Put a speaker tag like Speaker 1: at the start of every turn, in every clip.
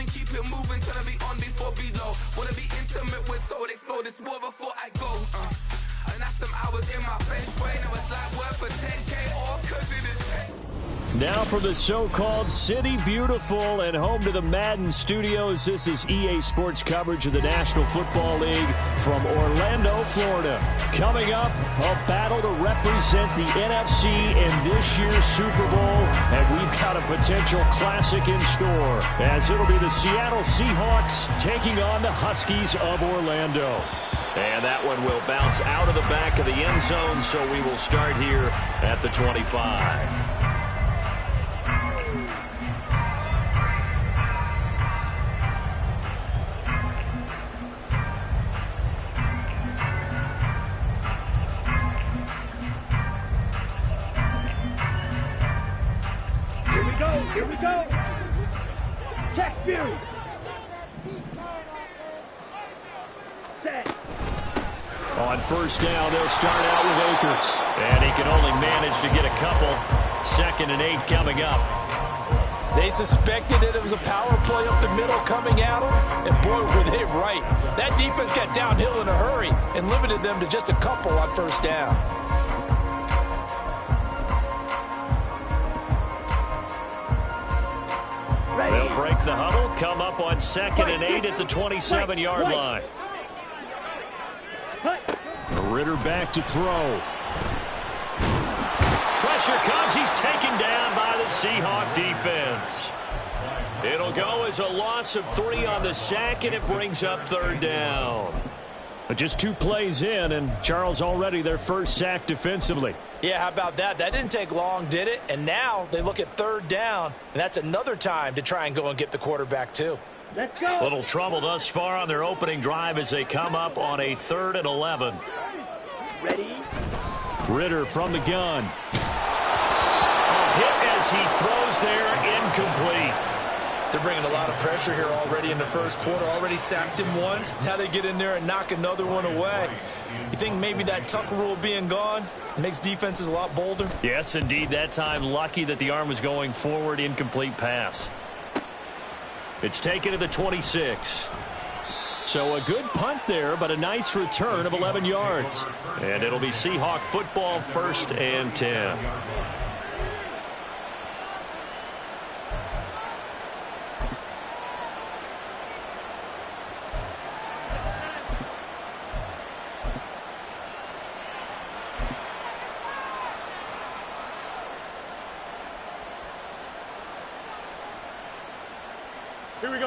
Speaker 1: moving, keep it moving, tryna be on before below. Wanna be intimate with soul, explore this war before I go. And that's some hours in my feng shui. Now it's like work for 10K, all cause it is pain.
Speaker 2: Now for the so-called City Beautiful and home to the Madden Studios. This is EA Sports coverage of the National Football League from Orlando, Florida. Coming up, a battle to represent the NFC in this year's Super Bowl. And we've got a potential classic in store, as it'll be the Seattle Seahawks taking on the Huskies of Orlando. And that one will bounce out of the back of the end zone, so we will start here at the 25.
Speaker 3: Here we go. Check view. Set.
Speaker 2: On first down, they'll start out with Akers. And he can only manage to get a couple. 2nd and 8 coming up.
Speaker 4: They suspected it was a power play up the middle coming at them, and boy, were they right. That defense got downhill in a hurry and limited them to just a couple on first down.
Speaker 2: They'll break the huddle, come up on 2nd and 8 at the 27-yard line. Ritter back to throw. Pressure comes. He's taken down by the Seahawk defense. It'll go as a loss of 3 on the sack, and it brings up 3rd down. But just 2 plays in, and Charles already their first sack defensively.
Speaker 4: Yeah, how about that? That didn't take long, did it? And now they look at 3rd down, and that's another time to try and go and get the quarterback too.
Speaker 3: Let's go.
Speaker 2: Little trouble thus far on their opening drive as they come up on a 3rd and 11.
Speaker 3: Ready?
Speaker 2: Ritter from the gun. A hit as he throws there, incomplete.
Speaker 4: They're bringing a lot of pressure here already in the first quarter. Already sacked him once. Now they get in there and knock another one away. You think maybe that Tucker rule being gone makes defenses a lot bolder?
Speaker 2: Yes, indeed. That time, lucky that the arm was going forward. Incomplete pass. It's taken to the 26. So a good punt there, but a nice return of 11 yards. And it'll be Seahawk football, 1st and 10.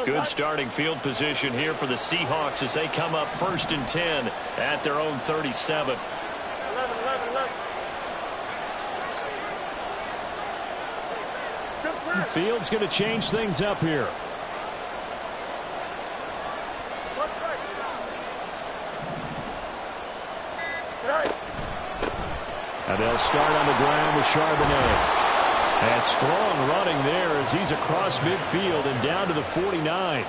Speaker 2: Good starting field position here for the Seahawks as they come up 1st and 10 at their own 37. 11. Field's going to change things up here. And they'll start on the ground with Charbonnet. And strong running there as he's across midfield and down to the 49.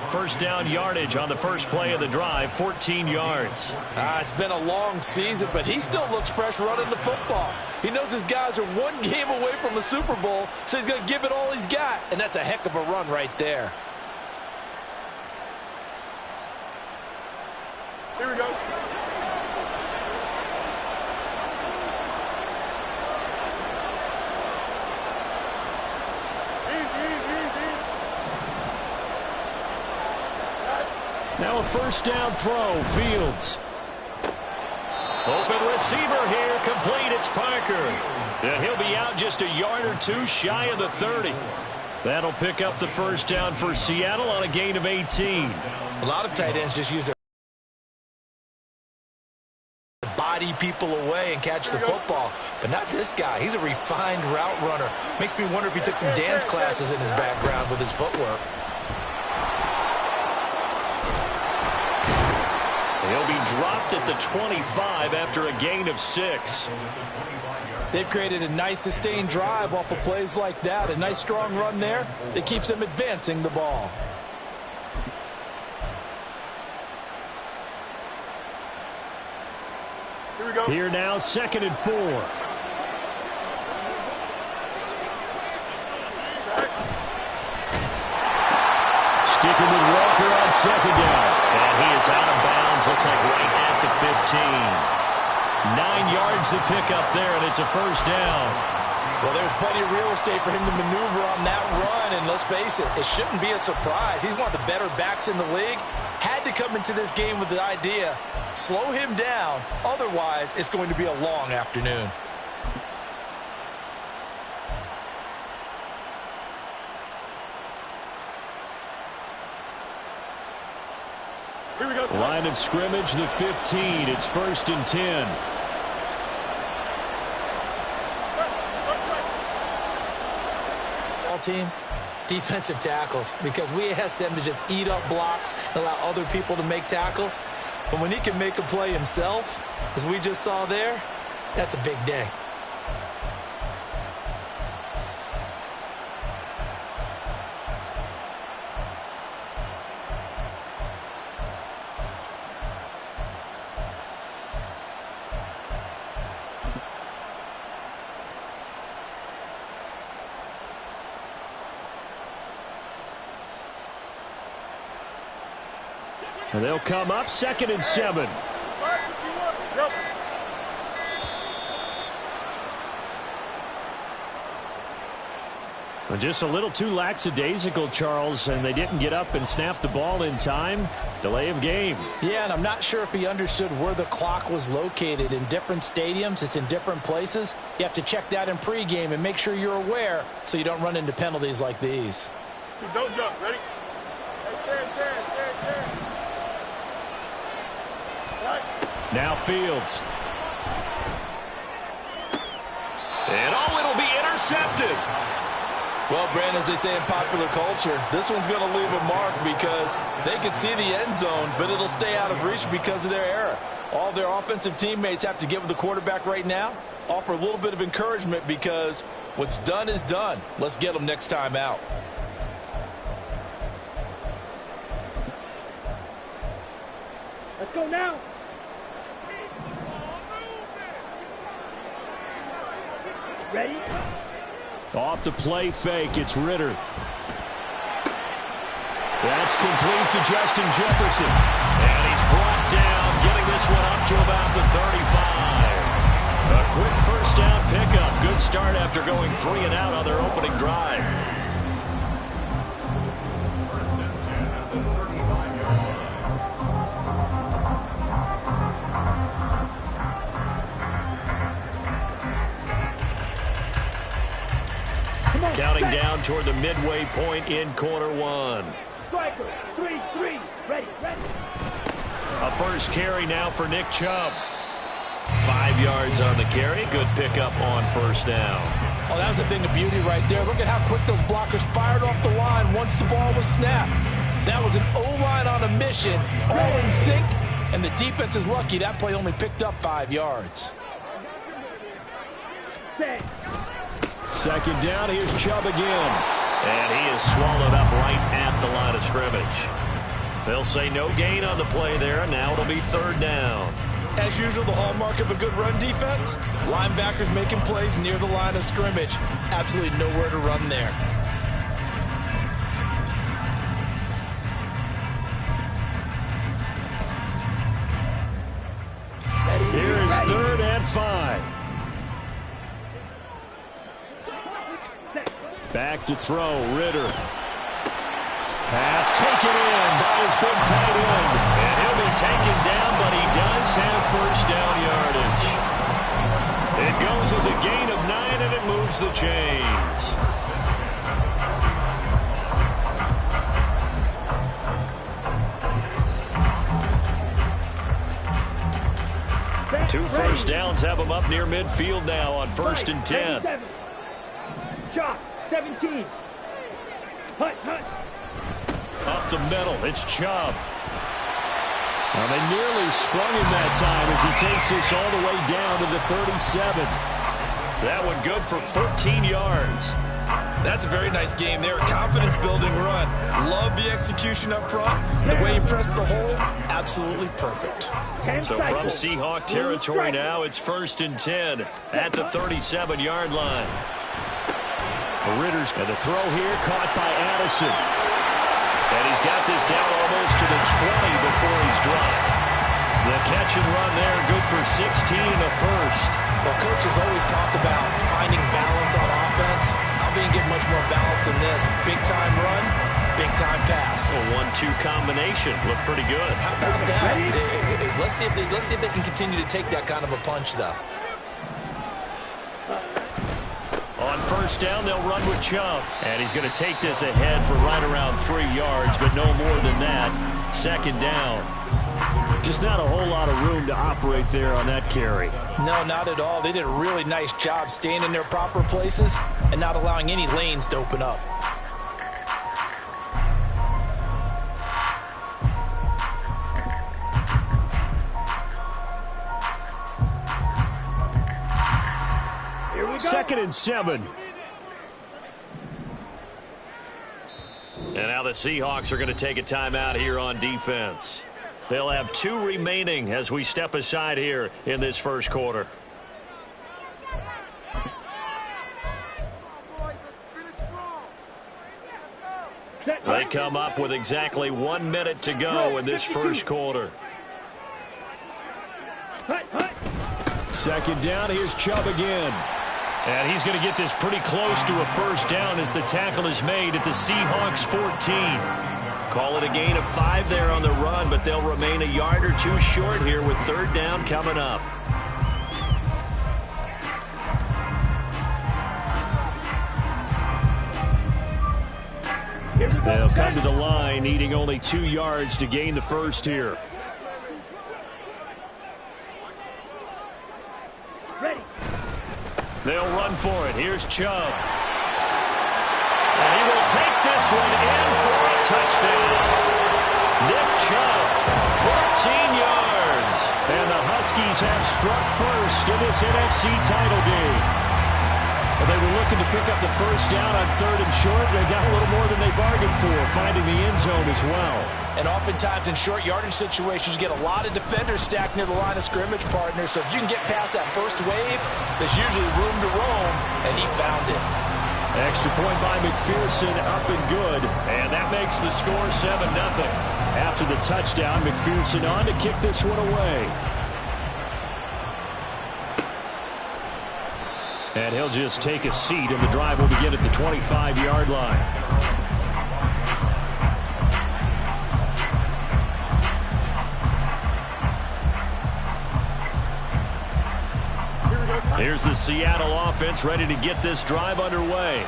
Speaker 2: First down yardage on the first play of the drive, 14 yards.
Speaker 4: It's been a long season, but he still looks fresh running the football. He knows his guys are 1 game away from the Super Bowl, so he's going to give it all he's got. And that's a heck of a run right there.
Speaker 3: Here we go.
Speaker 2: Now a first down throw, Fields. Open receiver here, complete, it's Parker. And he'll be out just a yard or 2 shy of the 30. That'll pick up the first down for Seattle on a gain of 18.
Speaker 4: A lot of tight ends just use their body people away and catch the football. But not this guy. He's a refined route runner. Makes me wonder if he took some dance classes in his background with his footwork.
Speaker 2: He'll be dropped at the 25 after a gain of 6.
Speaker 4: They've created a nice sustained drive off of plays like that. A nice strong run there that keeps them advancing the ball.
Speaker 3: Here we go.
Speaker 2: Here now, 2nd and 4. finds the pickup there, and it's a first down.
Speaker 4: Well, there's plenty of real estate for him to maneuver on that run, and let's face it, it shouldn't be a surprise. He's one of the better backs in the league. Had to come into this game with the idea, slow him down, otherwise it's going to be a long afternoon.
Speaker 3: Here we go.
Speaker 2: Line of scrimmage, the 15. It's 1st and 10.
Speaker 4: Team, defensive tackles, because we ask them to just eat up blocks and allow other people to make tackles. But when he can make a play himself, as we just saw there, that's a big day.
Speaker 2: And they'll come up 2nd and 7. And just a little too lackadaisical, Charles, and they didn't get up and snap the ball in time. Delay of game.
Speaker 4: Yeah, and I'm not sure if he understood where the clock was located. In different stadiums, it's in different places. You have to check that in pregame and make sure you're aware so you don't run into penalties like these.
Speaker 3: Don't jump. Ready?
Speaker 2: Now Fields. And it'll be intercepted.
Speaker 4: Well, Brandon, as they say in popular culture, this one's going to leave a mark because they can see the end zone, but it'll stay out of reach because of their error. All their offensive teammates have to give the quarterback right now, offer a little bit of encouragement because what's done is done. Let's get them next time out.
Speaker 3: Let's go now. Ready?
Speaker 2: Off the play fake, it's Ritter. That's complete to Justin Jefferson. And he's brought down, getting this one up to about the 35. A quick first down pickup. Good start after going 3 and out on their opening drive. Counting down toward the midway point in quarter one.
Speaker 3: Striker, 3-3. Ready.
Speaker 2: A first carry now for Nick Chubb. 5 yards on the carry. Good pickup on first down.
Speaker 4: Oh, that was a thing of beauty right there. Look at how quick those blockers fired off the line once the ball was snapped. That was an O-line on a mission, all in sync, and the defense is lucky that play only picked up 5 yards.
Speaker 3: Set.
Speaker 2: Second down, here's Chubb again. And he is swallowed up right at the line of scrimmage. They'll say no gain on the play there, and now it'll be third down.
Speaker 4: As usual, the hallmark of a good run defense, linebackers making plays near the line of scrimmage. Absolutely nowhere to run there.
Speaker 2: Here is 3rd and 5. Back to throw, Ritter. Pass taken in by his big tight end. And he'll be taken down, but he does have first down yardage. It goes as a gain of 9, and it moves the chains. Two first downs have him up near midfield now on 1st and 10.
Speaker 3: Shot, 17. Hut.
Speaker 2: Up the middle, it's Chubb. Well, they nearly sprung him that time as he takes this all the way down to the 37. That one good for 14 yards.
Speaker 4: That's a very nice game there. Confidence-building run. Love the execution up front. And the way he pressed the hole, absolutely perfect.
Speaker 2: So from Seahawk territory now, it's 1st and 10 at the 37-yard line. Ritter's and the throw here caught by Addison. And he's got this down almost to the 20 before he's dropped. The catch and run there, good for 16 and a first.
Speaker 4: Well, coaches always talk about finding balance on offense. I don't think you get much more balance than this. Big-time run, big-time pass.
Speaker 2: A 1-2 combination. Looked pretty good.
Speaker 4: How about that? Let's see if they can continue to take that kind of a punch, though.
Speaker 2: On first down, they'll run with Chubb. And he's going to take this ahead for right around 3 yards, but no more than that. Second down. Just not a whole lot of room to operate there on that carry.
Speaker 4: No, not at all. They did a really nice job staying in their proper places and not allowing any lanes to open up.
Speaker 3: Here we go.
Speaker 2: 2nd and 7. And now the Seahawks are going to take a timeout here on defense. They'll have 2 remaining as we step aside here in this first quarter. They come up with exactly 1 minute to go in this first quarter. Second down, here's Chubb again. And he's going to get this pretty close to a first down as the tackle is made at the Seahawks 14. Call it a gain of 5 there on the run, but they'll remain a yard or 2 short here with 3rd down coming up. They'll come to the line, needing only 2 yards to gain the first here.
Speaker 3: Ready.
Speaker 2: They'll run for it. Here's Chubb. And he will take this one in for a touchdown. Nick Chubb, 14 yards. And the Huskies have struck first in this NFC title game. Well, they were looking to pick up the first down on 3rd and short. They got a little more than they bargained for, finding the end zone as well.
Speaker 4: And oftentimes in short yardage situations, you get a lot of defenders stacked near the line of scrimmage, partner. So if you can get past that first wave, there's usually room to roam, and he found it.
Speaker 2: Extra point by McPherson, up and good. And that makes the score 7-0. After the touchdown, McPherson on to kick this one away. And he'll just take a seat, and the drive will begin at the 25-yard line. Here's the Seattle offense ready to get this drive underway.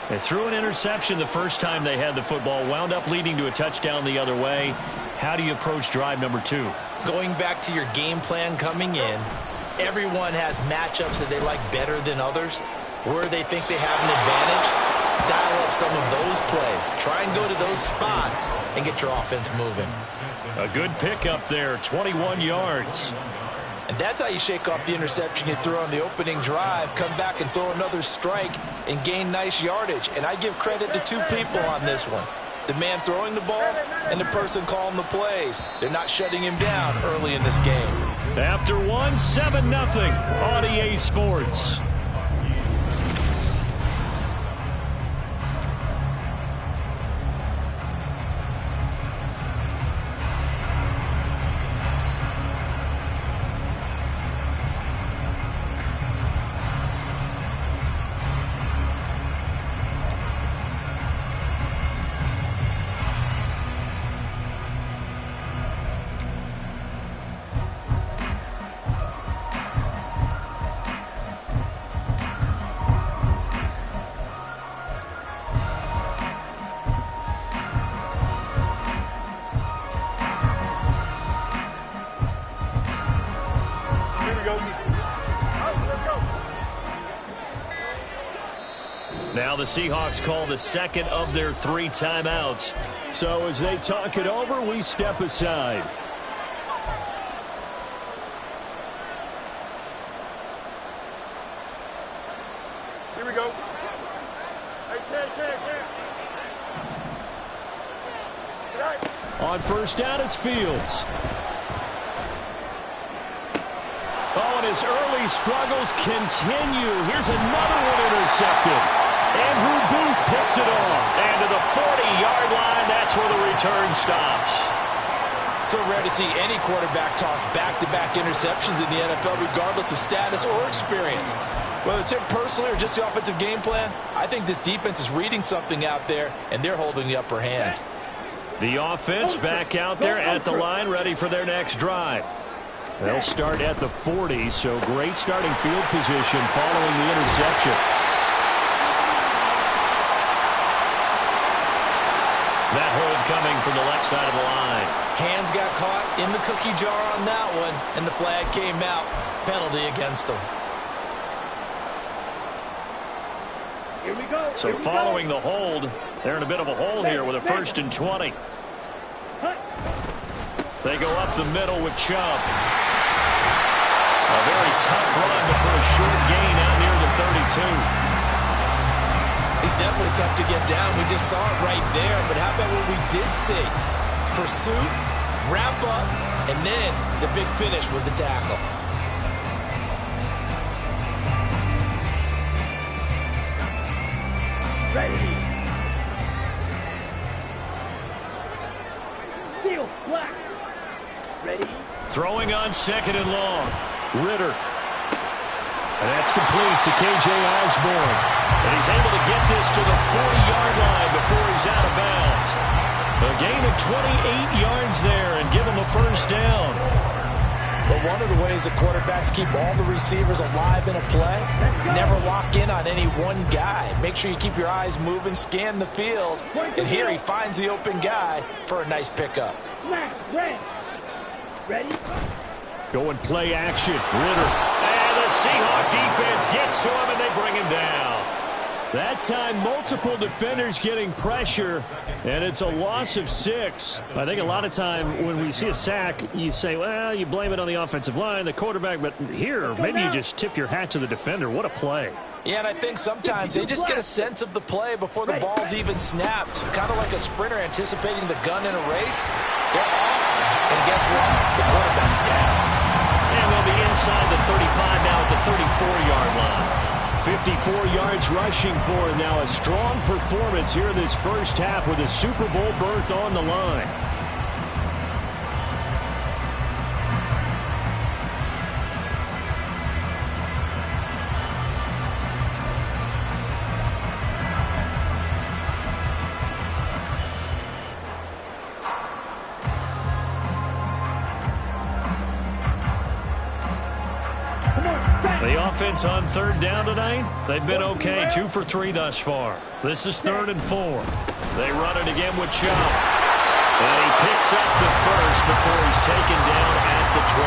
Speaker 2: They threw an interception the first time they had the football, wound up leading to a touchdown the other way. How do you approach drive number 2?
Speaker 4: Going back to your game plan coming in, everyone has matchups that they like better than others. Where they think they have an advantage, dial up some of those plays. Try and go to those spots and get your offense moving.
Speaker 2: A good pickup there, 21 yards.
Speaker 4: And that's how you shake off the interception you threw on the opening drive. Come back and throw another strike and gain nice yardage. And I give credit to 2 people on this one. The man throwing the ball and the person calling the plays. They're not shutting him down early in this game.
Speaker 2: After 1, 7-0 on EA Sports. Now the Seahawks call the second of their 3 timeouts. So as they talk it over, we step aside.
Speaker 3: Here we go.
Speaker 2: On first down, it's Fields. Oh, and his early struggles continue. Here's another one intercepted. Andrew Booth picks it off. And to the 40-yard line, that's where the return stops.
Speaker 4: so rare to see any quarterback toss back-to-back interceptions in the NFL, regardless of status or experience. Whether it's him personally or just the offensive game plan, I think this defense is reading something out there, and they're holding the upper hand.
Speaker 2: The offense back out there at the line, ready for their next drive. They'll start at the 40, so great starting field position following the interception. That hold coming from the left side of the line.
Speaker 4: Hands got caught in the cookie jar on that one, and the flag came out. Penalty against them.
Speaker 3: Here we go.
Speaker 2: So following the hold, they're in a bit of a hole here with a 1st and 20. They go up the middle with Chubb. A very tough run for a short gain out near the 32.
Speaker 4: He's definitely tough to get down. We just saw it right there. But how about what we did see? Pursuit, wrap up, and then the big finish with the tackle.
Speaker 3: Ready. Steel, black. Ready.
Speaker 2: Throwing on 2nd and long. Ritter. And that's complete to K.J. Osborne. And he's able to get this to the 40-yard line before he's out of bounds. A gain of 28 yards there and give him a 1st down.
Speaker 4: But one of the ways that quarterbacks keep all the receivers alive in a play, never lock in on any one guy. Make sure you keep your eyes moving, scan the field. And here he finds the open guy for a nice pickup.
Speaker 3: Ready.
Speaker 2: Going play action. Ritter. And the Seahawk defense gets to him and they bring him down. That time, multiple defenders getting pressure, and it's a loss of 6. I think a lot of time when we see a sack, you say, well, you blame it on the offensive line, the quarterback, but here, maybe you just tip your hat to the defender. What a play.
Speaker 4: Yeah, and I think sometimes they just get a sense of the play before the ball's even snapped. Kind of like a sprinter anticipating the gun in a race. They're off, and guess what? The quarterback's down.
Speaker 2: And they'll be inside the 35 now at the 34-yard line. 54 yards rushing for him now. A strong performance here in this first half with a Super Bowl berth on the line. The offense on 3rd down tonight, they've been okay. 2 for 3 thus far. This is 3rd and 4. They run it again with Chubb. And he picks up the 1st before he's taken down at the 29.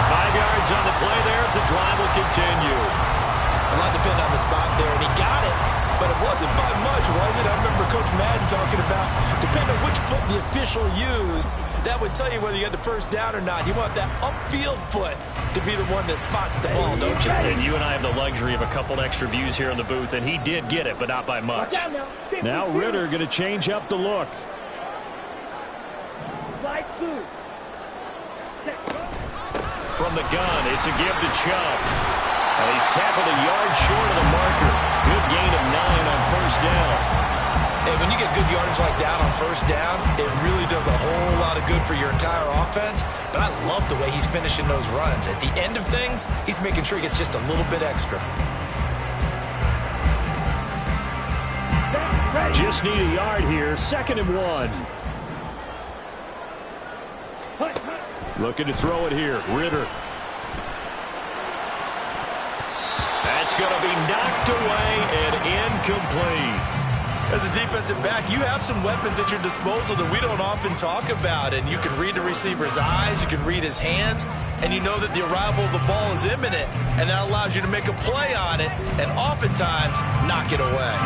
Speaker 2: 5 yards on the play there. It's a drive will continue.
Speaker 4: A lot depend on the spot there, and he got it. But it wasn't by much, was it? I remember Coach Madden talking about, depending on which foot the official used, that would tell you whether you had the 1st down or not. You want that upfield foot to be the one that spots the ball, don't you?
Speaker 2: And you and I have the luxury of a couple extra views here in the booth, and he did get it, but not by much. Now Ritter going to change up the look. From the gun, it's a give to Chubb. And he's tackled a yard short of the marker. Good gain of 9 on 1st down.
Speaker 4: And when you get good yardage like that on 1st down, it really does a whole lot of good for your entire offense. But I love the way he's finishing those runs. At the end of things, he's making sure he gets just a little bit extra.
Speaker 2: Just need a yard here. 2nd and 1. Looking to throw it here. Ritter. That's going to be knocked away and incomplete.
Speaker 4: As a defensive back, you have some weapons at your disposal that we don't often talk about. And you can read the receiver's eyes, you can read his hands, and you know that the arrival of the ball is imminent. And that allows you to make a play on it and oftentimes knock it away.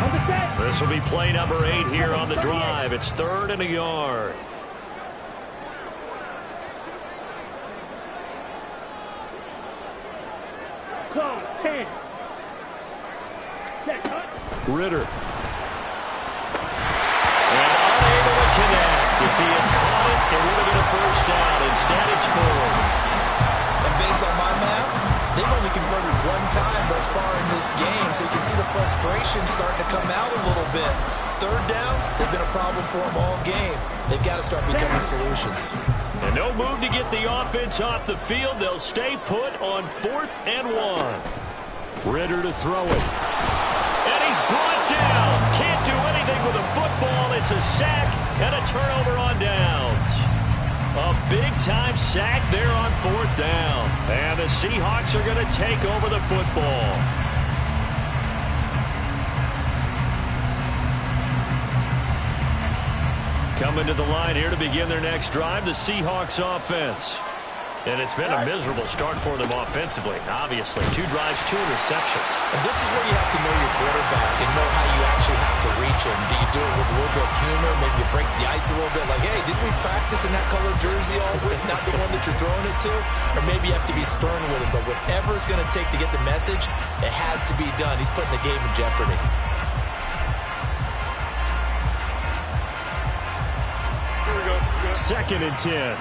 Speaker 2: This will be play number 8 here on the drive. It's 3rd and a yard. Ritter. And unable to connect. If he had caught it, it would have been a 1st down. Instead, it's 4.
Speaker 4: And based on my math, they've only converted 1 time thus far in this game, so you can see the frustration starting to come out a little bit. Third downs, they've been a problem for them all game. They've got to start becoming solutions.
Speaker 2: And no move to get the offense off the field. They'll stay put on 4th and 1. Ritter to throw it. And he's brought down. Can't do anything with a football. It's a sack and a turnover on downs. A big-time sack there on 4th down. And the Seahawks are going to take over the football. Coming to the line here to begin their next drive, the Seahawks offense. And it's been a miserable start for them offensively, obviously. 2 drives, 2 interceptions.
Speaker 4: And this is where you have to know your quarterback and know how you actually have to reach him. Do you do it with a little bit of humor? Maybe you break the ice a little bit like, hey, didn't we practice in that color jersey all week, not the one that you're throwing it to? Or maybe you have to be stern with him. But whatever it's going to take to get the message, it has to be done. He's putting the game in jeopardy.
Speaker 3: Here we go.
Speaker 2: 2nd and 10.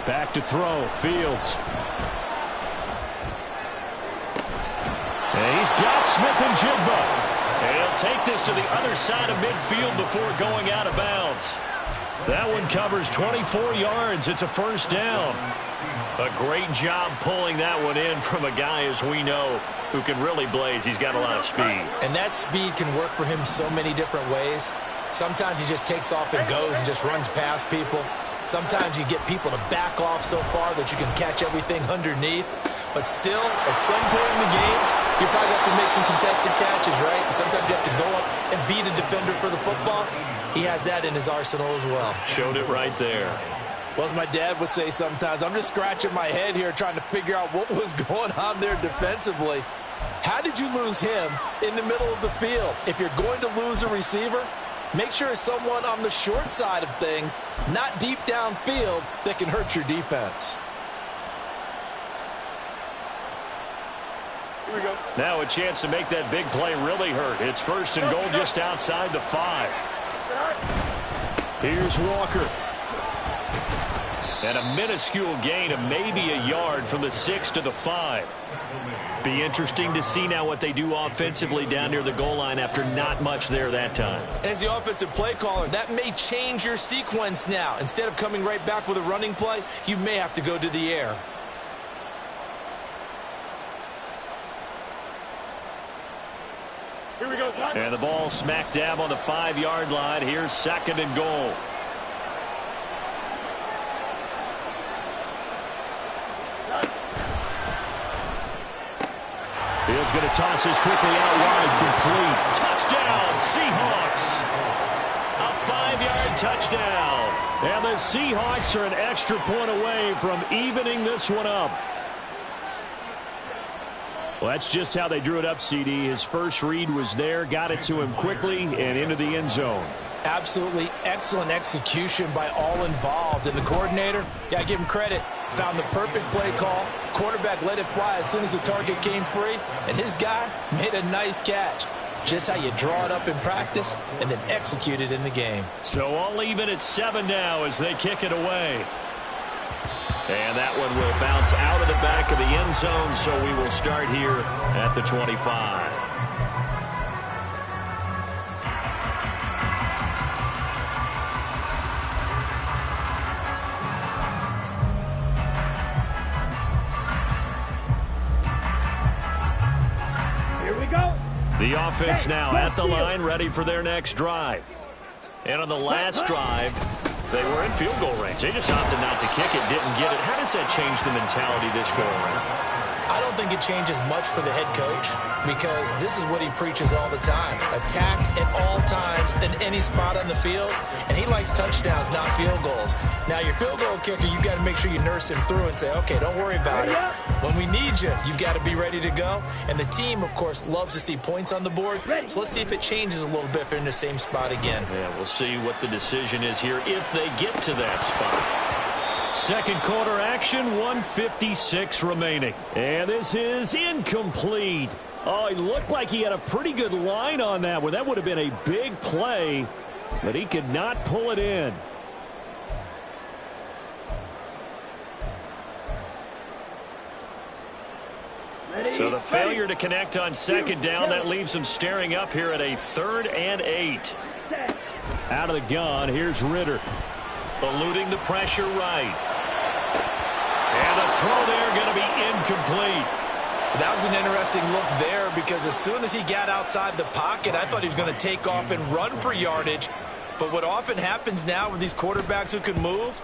Speaker 2: Back to throw. Fields. And he's got Smith-Njigba. And he'll take this to the other side of midfield before going out of bounds. That one covers 24 yards. It's a 1st down. A great job pulling that one in from a guy, as we know, who can really blaze. He's got a lot of speed.
Speaker 4: And that speed can work for him so many different ways. Sometimes he just takes off and goes and just runs past people. Sometimes you get people to back off so far that you can catch everything underneath. But still, at some point in the game, you probably have to make some contested catches, right? Sometimes you have to go up and beat a defender for the football. He has that in his arsenal as well.
Speaker 2: Showed it right there.
Speaker 4: Well, as my dad would say sometimes, I'm just scratching my head here trying to figure out what was going on there defensively. How did you lose him in the middle of the field? If you're going to lose a receiver, make sure it's someone on the short side of things, not deep downfield, that can hurt your defense.
Speaker 3: Here we go.
Speaker 2: Now a chance to make that big play really hurt. It's 1st and goal just outside the 5. Here's Walker. And a minuscule gain of maybe a yard from the 6 to the 5. Be interesting to see now what they do offensively down near the goal line after not much there that time.
Speaker 4: As the offensive play caller, that may change your sequence now. Instead of coming right back with a running play, you may have to go to the air.
Speaker 3: Here we go, son.
Speaker 2: And the ball smack dab on the 5-yard line. Here's 2nd and goal. Fields going to toss this quickly out wide, complete. Touchdown, Seahawks. A 5-yard touchdown. And the Seahawks are an extra point away from evening this one up. Well, that's just how they drew it up, CD. His first read was there, got it to him quickly, and into the end zone.
Speaker 4: Absolutely excellent execution by all involved. And the coordinator, got to give him credit, found the perfect play call. Quarterback let it fly as soon as the target came free, and his guy made a nice catch. Just how you draw it up in practice and then execute it in the game.
Speaker 2: So all even at 7 now as they kick it away. And that one will bounce out of the back of the end zone, so we will start here at the 25. The offense now at the line, ready for their next drive. And on the last drive, they were in field goal range. They just opted not to kick it, didn't get it. How does that change the mentality this go around?
Speaker 4: I don't think it changes much for the head coach because this is what he preaches all the time. Attack at all times in any spot on the field, and he likes touchdowns, not field goals. Now, your field goal kicker, you got to make sure you nurse him through and say, okay, don't worry about it. When we need you, you've got to be ready to go. And the team, of course, loves to see points on the board. So let's see if it changes a little bit if they're in the same spot again.
Speaker 2: Yeah, we'll see what the decision is here if they get to that spot. Second quarter action, 1:56 remaining. And this is incomplete. Oh, he looked like he had a pretty good line on that one. That would have been a big play, but he could not pull it in. So the failure to connect on second down, that leaves them staring up here at a 3rd and 8. Out of the gun, here's Ritter. Eluding the pressure right. And the throw there going to be incomplete.
Speaker 4: That was an interesting look there because as soon as he got outside the pocket, I thought he was going to take off and run for yardage. But what often happens now with these quarterbacks who can move,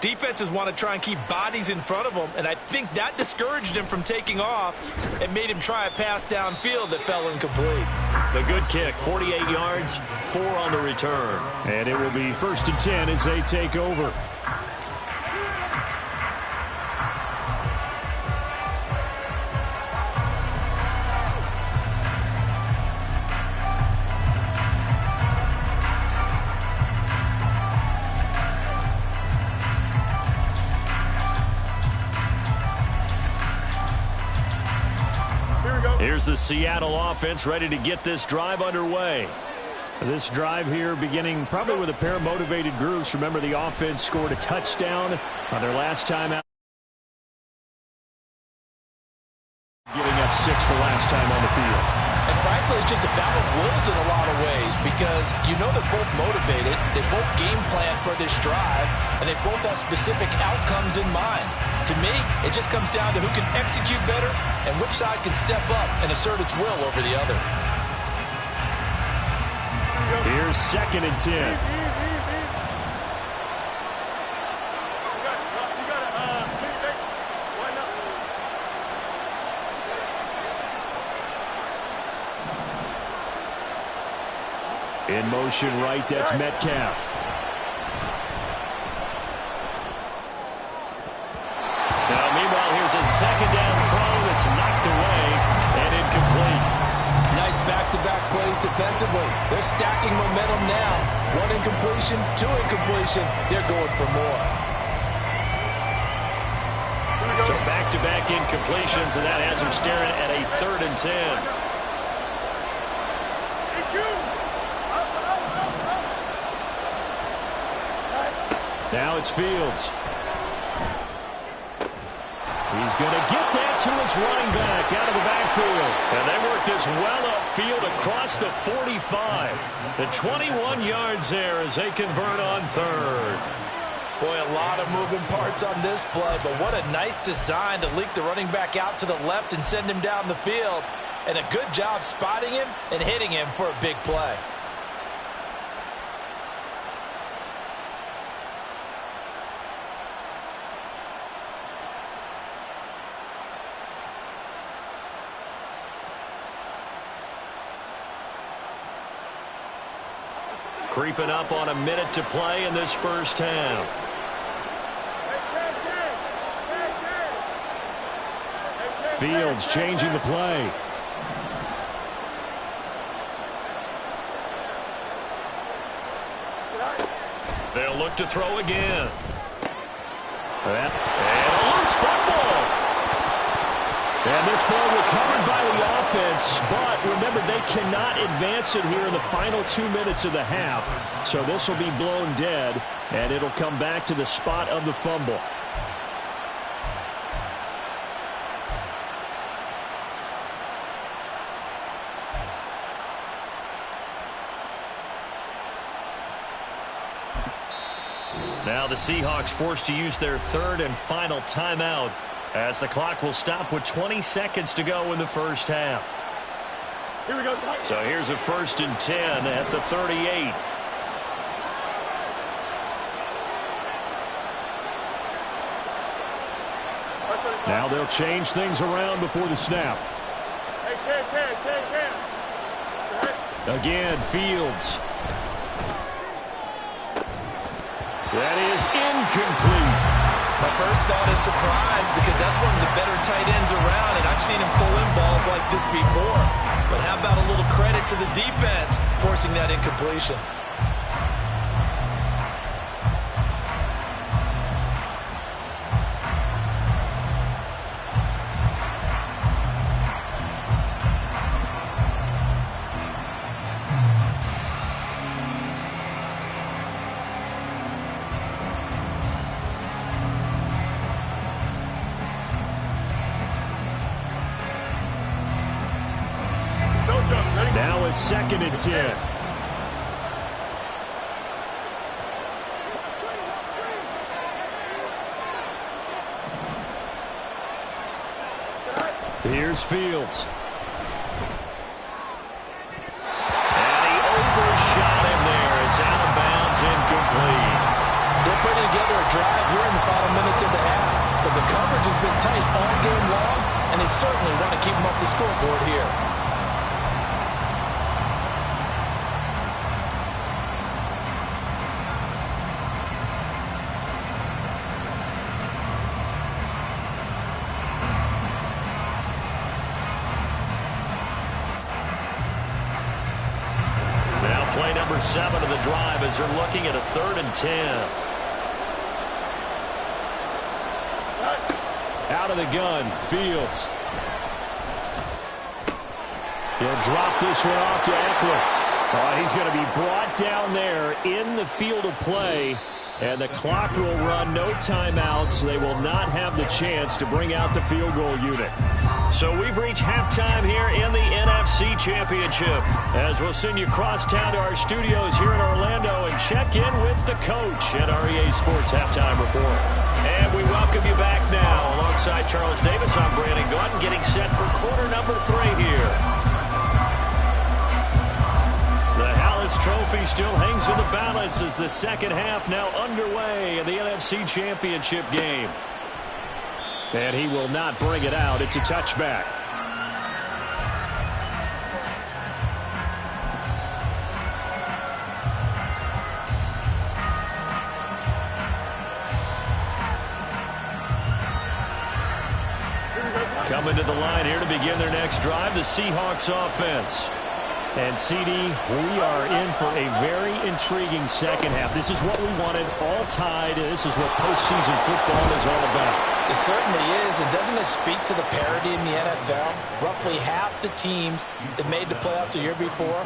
Speaker 4: defenses want to try and keep bodies in front of them, and I think that discouraged him from taking off and made him try a pass downfield that fell incomplete.
Speaker 2: The good kick, 48 yards, 4 on the return. And it will be 1st and 10 as they take over. Here's the Seattle offense ready to get this drive underway. This drive here beginning probably with a pair of motivated groups. Remember, the offense scored a touchdown on their last time out. Giving up 6 the last time on the field.
Speaker 4: And frankly, it's just a battle of wills in a lot of ways because you know they're both motivated. They both game plan for this drive, and they both have specific outcomes in mind. To me, it just comes down to who can execute better and which side can step up and assert its will over the other.
Speaker 2: Here's 2nd and 10. In motion right, that's Metcalf. Now, meanwhile, here's a 2nd down throw that's knocked away and incomplete.
Speaker 4: Nice back-to-back plays defensively. They're stacking momentum now. 1 incompletion, 2 incompletion. They're going for more.
Speaker 2: So back-to-back incompletions, and that has them staring at a 3rd and 10. Now it's Fields. He's going to get that to his running back out of the backfield. And they work this well upfield across the 45. The 21 yards there as they convert on 3rd.
Speaker 4: Boy, a lot of moving parts on this play, but what a nice design to leak the running back out to the left and send him down the field. And a good job spotting him and hitting him for a big play.
Speaker 2: Creeping up on a minute to play in this first half. Fields changing the play. They'll look to throw again. And a loose football. And this ball recovered by the offense, but remember, they cannot advance it here in the final 2 minutes of the half. So this will be blown dead, and it'll come back to the spot of the fumble. Now the Seahawks forced to use their 3rd and final timeout, as the clock will stop with 20 seconds to go in the first half.
Speaker 3: Here we go.
Speaker 2: So here's a 1st and 10 at the 38. Now they'll change things around before the snap. Again, Fields. That is incomplete.
Speaker 4: My first thought is surprise because that's one of the better tight ends around, and I've seen him pull in balls like this before. But how about a little credit to the defense forcing that incompletion?
Speaker 2: Now a 2nd and 10. Here's Fields. And he overshot him there. It's out of bounds, incomplete.
Speaker 4: They're putting together a drive here in the final minutes of the half, but the coverage has been tight all game long, and they certainly want to keep them off the scoreboard here.
Speaker 2: Play number 7 of the drive as they're looking at a 3rd and 10. Out of the gun, Fields. He'll drop this one off to Eckler. He's going to be brought down there in the field of play, and the clock will run. No timeouts. They will not have the chance to bring out the field goal unit. So we've reached halftime here in the NFC Championship, as we'll send you across town to our studios here in Orlando and check in with the coach at our EA Sports Halftime Report. And we welcome you back now. Alongside Charles Davis, I'm Brandon Gordon, getting set for quarter number 3 here. The Hallis Trophy still hangs in the balance as the second half now underway in the NFC Championship game. And he will not bring it out. It's a touchback. Coming to the line here to begin their next drive, the Seahawks offense. And, CD, we are in for a very intriguing second half. This is what we wanted, all tied. This is what postseason football is all about.
Speaker 4: It certainly is, and doesn't it speak to the parity in the NFL? Roughly half the teams that made the playoffs the year before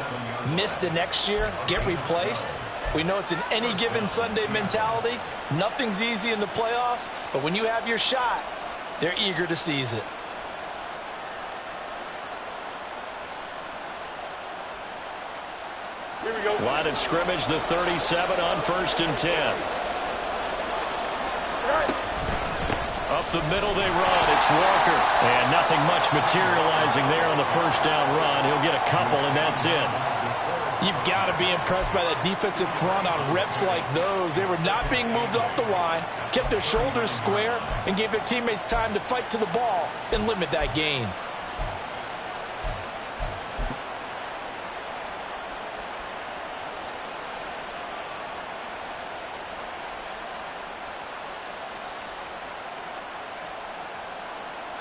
Speaker 4: miss the next year, get replaced. We know it's an any given Sunday mentality. Nothing's easy in the playoffs, but when you have your shot, they're eager to seize it.
Speaker 3: Here we go.
Speaker 2: Line of scrimmage, the 37 on 1st and 10. Up the middle they run. It's Walker. And nothing much materializing there on the first down run. He'll get a couple, and that's it.
Speaker 4: You've got to be impressed by that defensive front on reps like those. They were not being moved off the line, kept their shoulders square, and gave their teammates time to fight to the ball and limit that gain.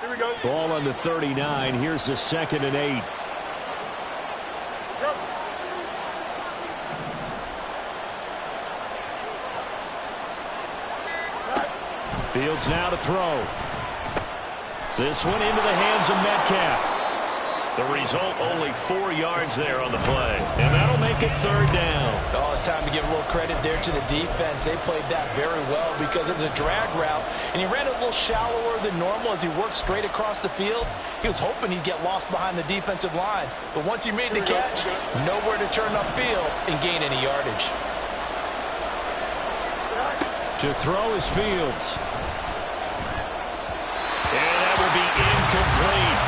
Speaker 3: Here we go.
Speaker 2: Ball on the 39. Here's the 2nd and 8. Fields now to throw. This one into the hands of Metcalf. The result, only 4 yards there on the play. And that'll make it 3rd down.
Speaker 4: Oh, it's time to give a little credit there to the defense. They played that very well because it was a drag route, and he ran a little shallower than normal as he worked straight across the field. He was hoping he'd get lost behind the defensive line, but once he made the catch, nowhere to turn upfield and gain any yardage.
Speaker 2: To throw is Fields. And that will be incomplete.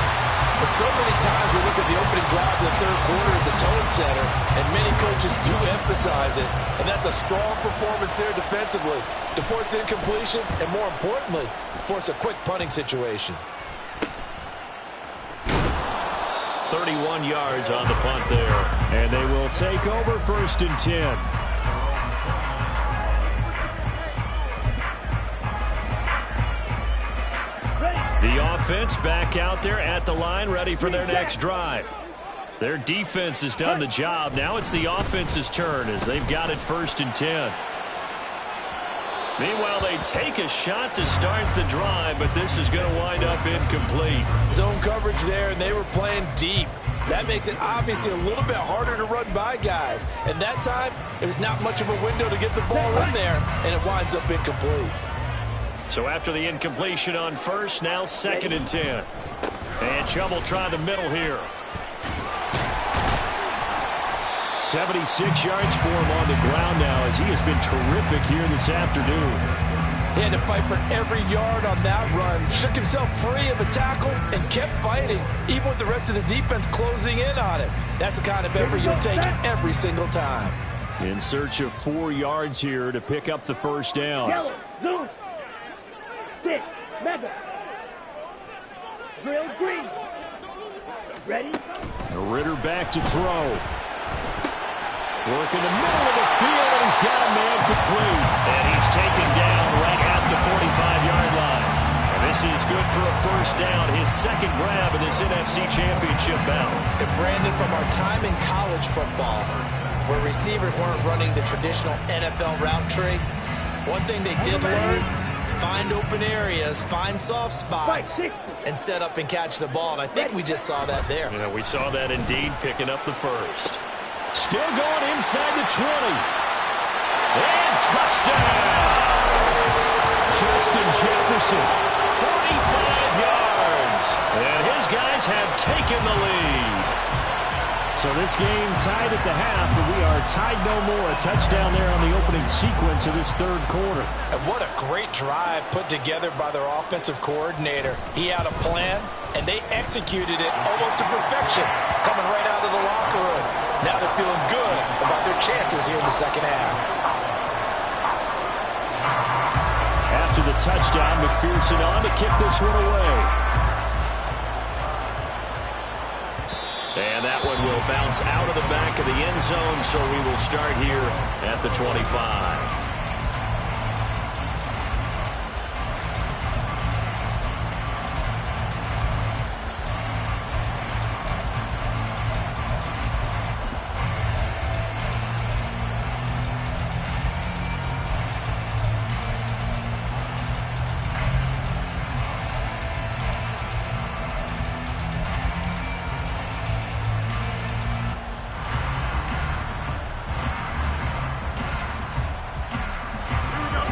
Speaker 4: But so many times we look at the opening drive of the 3rd quarter as a tone setter, and many coaches do emphasize it, and that's a strong performance there defensively to force incompletion and, more importantly, force a quick punting situation.
Speaker 2: 31 yards on the punt there, and they will take over 1st and 10. The offense back out there at the line, ready for their next drive. Their defense has done the job. Now it's the offense's turn as they've got it 1st and 10. Meanwhile, they take a shot to start the drive, but this is going to wind up incomplete.
Speaker 4: Zone coverage there, and they were playing deep. That makes it obviously a little bit harder to run by guys. And that time, it was not much of a window to get the ball in there, and it winds up incomplete.
Speaker 2: So after the incompletion on 1st, now 2nd and 10. And Chubb will try the middle here. 76 yards for him on the ground now as he has been terrific here this afternoon.
Speaker 4: He had to fight for every yard on that run. Shook himself free of the tackle and kept fighting, even with the rest of the defense closing in on him. That's the kind of effort you'll take every single time.
Speaker 2: In search of 4 yards here to pick up the first down.
Speaker 5: Yellow, zoom, stick, mega, drill, green. Ready?
Speaker 2: Ritter back to throw. Work in the middle of the field, and he's got a man complete. And he's taken down right at the 45-yard line. And this is good for a first down, his second grab in this NFC Championship bout.
Speaker 6: And Brandon, from our time in college football, where receivers weren't running the traditional NFL route tree, one thing they did learn, find open areas, find soft spots, and set up and catch the ball. And I think we just saw that there.
Speaker 2: Yeah, we saw that indeed, picking up the first. Still going inside the 20. And touchdown! Justin Jefferson, 45 yards. And his guys have taken the lead. So this game tied at the half, but we are tied no more. A touchdown there on the opening sequence of this third quarter.
Speaker 4: And what a great drive put together by their offensive coordinator. He had a plan, and they executed it almost to perfection, coming right out of the locker room. Now they're feeling good about their chances here in the second half.
Speaker 2: After the touchdown, McPherson on to kick this one away. And that one will bounce out of the back of the end zone, so we will start here at the 25.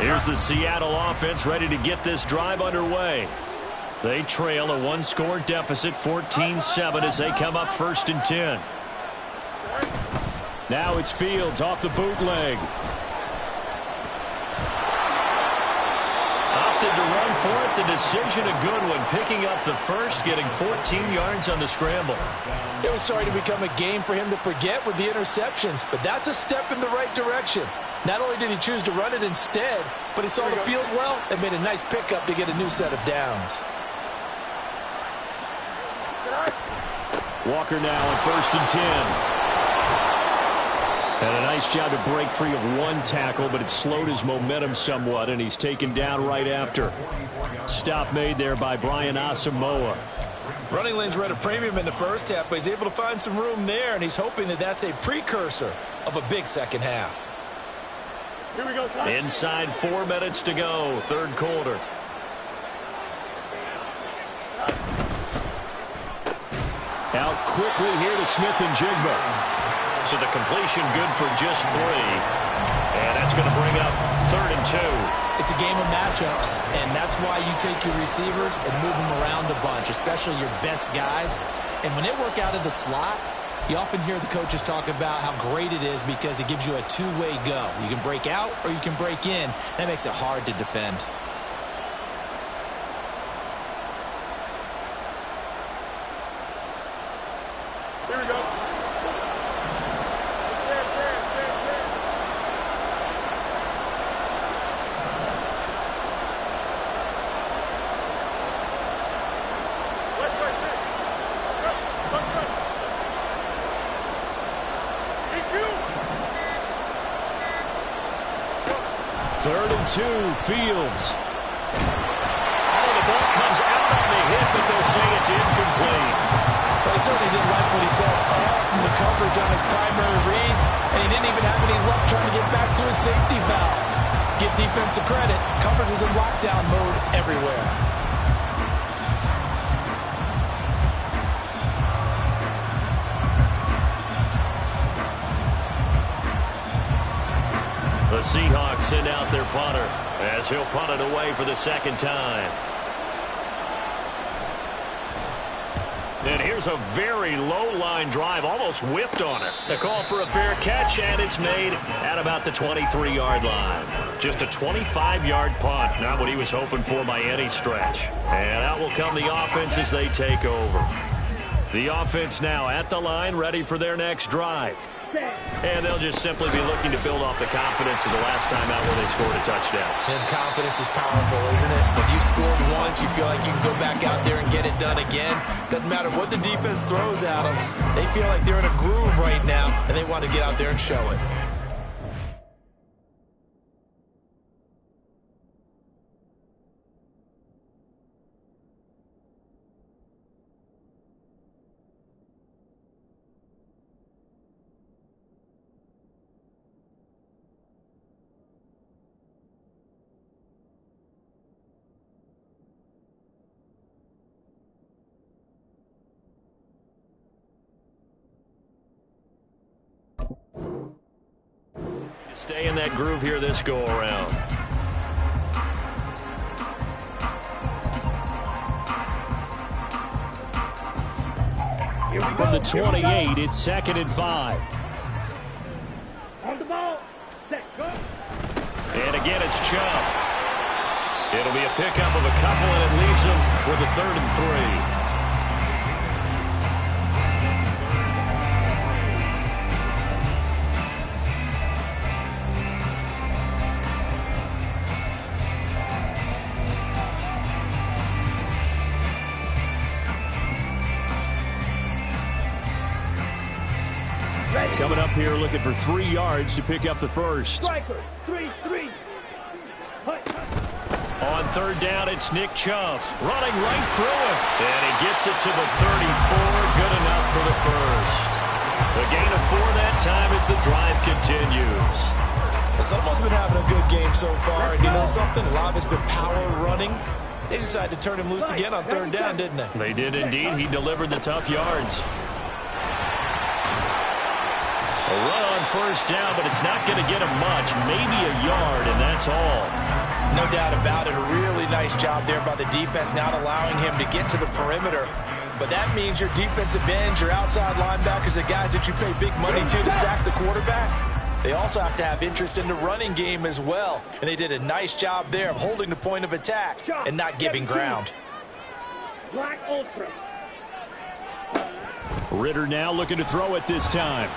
Speaker 2: Here's the Seattle offense ready to get this drive underway. They trail a one-score deficit, 14-7, as they come up 1st and 10. Now it's Fields off the bootleg. Opted to run for it. The decision a good one, picking up the first, getting 14 yards on the scramble.
Speaker 4: It was starting to become a game for him to forget with the interceptions, but that's a step in the right direction. Not only did he choose to run it instead, but he saw the field well and made a nice pickup to get a new set of downs.
Speaker 2: Walker now on 1st and 10. And a nice job to break free of one tackle, but it slowed his momentum somewhat, and he's taken down right after. Stop made there by Brian Asamoah.
Speaker 6: Running lanes were at a premium in the first half, but he's able to find some room there, and he's hoping that that's a precursor of a big second half.
Speaker 3: Here we go, son.
Speaker 2: Inside 4 minutes to go, third quarter. Out quickly here to Smith and Jigba. So the completion good for just 3. And that's going to bring up 3rd and 2.
Speaker 6: It's a game of matchups, and that's why you take your receivers and move them around a bunch, especially your best guys. And when they work out of the slot, you often hear the coaches talk about how great it is because it gives you a two-way go. You can break out or you can break in. That makes it hard to defend.
Speaker 3: Here we go.
Speaker 2: Third and 2, Fields. Oh, the ball comes out on the hit, but they'll say it's incomplete.
Speaker 4: But he certainly didn't like what he saw all from the coverage on his primary reads, and he didn't even have any luck trying to get back to his safety valve. Give defense a credit. Coverage was in lockdown mode everywhere.
Speaker 2: The Seahawks send out their punter as he'll punt it away for the second time. And here's a very low-line drive, almost whiffed on it. A call for a fair catch, and it's made at about the 23-yard line. Just a 25-yard punt, not what he was hoping for by any stretch. And out will come the offense as they take over. The offense now at the line, ready for their next drive. And they'll just simply be looking to build off the confidence of the last time out where they scored a touchdown.
Speaker 6: And confidence is powerful, isn't it? When you've scored once, you feel like you can go back out there and get it done again. Doesn't matter what the defense throws at them. They feel like they're in a groove right now, and they want to get out there and show it.
Speaker 2: Stay in that groove here this go-around. From the 28, it's 2nd and 5.
Speaker 5: On the ball. Set, go.
Speaker 2: And again, it's Chubb. It'll be a pickup of a couple, and it leaves him with a 3rd and 3. Coming up here looking for 3 yards to pick up the first.
Speaker 5: Striker, 3-3.
Speaker 2: On 3rd down, it's Nick Chubb running right through it. And he gets it to the 34. Good enough for the first. The gain of 4 that time as the drive continues.
Speaker 6: Someone's been having a good game so far. And you know something? A lot of it's been power running. They decided to turn him loose again on 3rd down, didn't they?
Speaker 2: They did indeed. He delivered the tough yards. A run on 1st down, but it's not going to get him much. Maybe a yard, and that's all.
Speaker 6: No doubt about it. A really nice job there by the defense, not allowing him to get to the perimeter. But that means your defensive ends, your outside linebackers, the guys that you pay big money to sack the quarterback, they also have to have interest in the running game as well. And they did a nice job there of holding the point of attack and not giving ground.
Speaker 5: Black Ultra.
Speaker 2: Ritter now looking to throw it this time.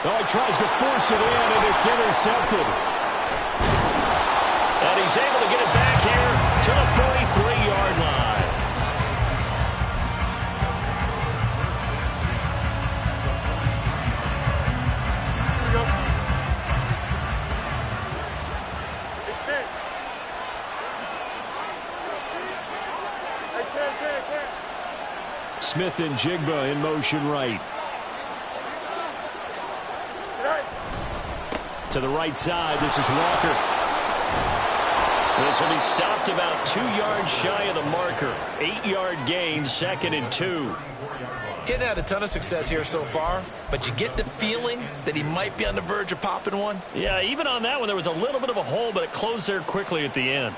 Speaker 2: Oh, he tries to force it in, and it's intercepted. And he's able to get it back here to the 43-yard line.
Speaker 3: Here we go. Extend. Hey, 10.
Speaker 2: Smith and Jigba in motion right. To the right side, this is Walker. This will be stopped about 2 yards shy of the marker. 8-yard gain, 2nd and 2.
Speaker 6: Getting had a ton of success here so far, but you get the feeling that he might be on the verge of popping one.
Speaker 2: Yeah, even on that one, there was a little bit of a hole, but it closed there quickly at the end.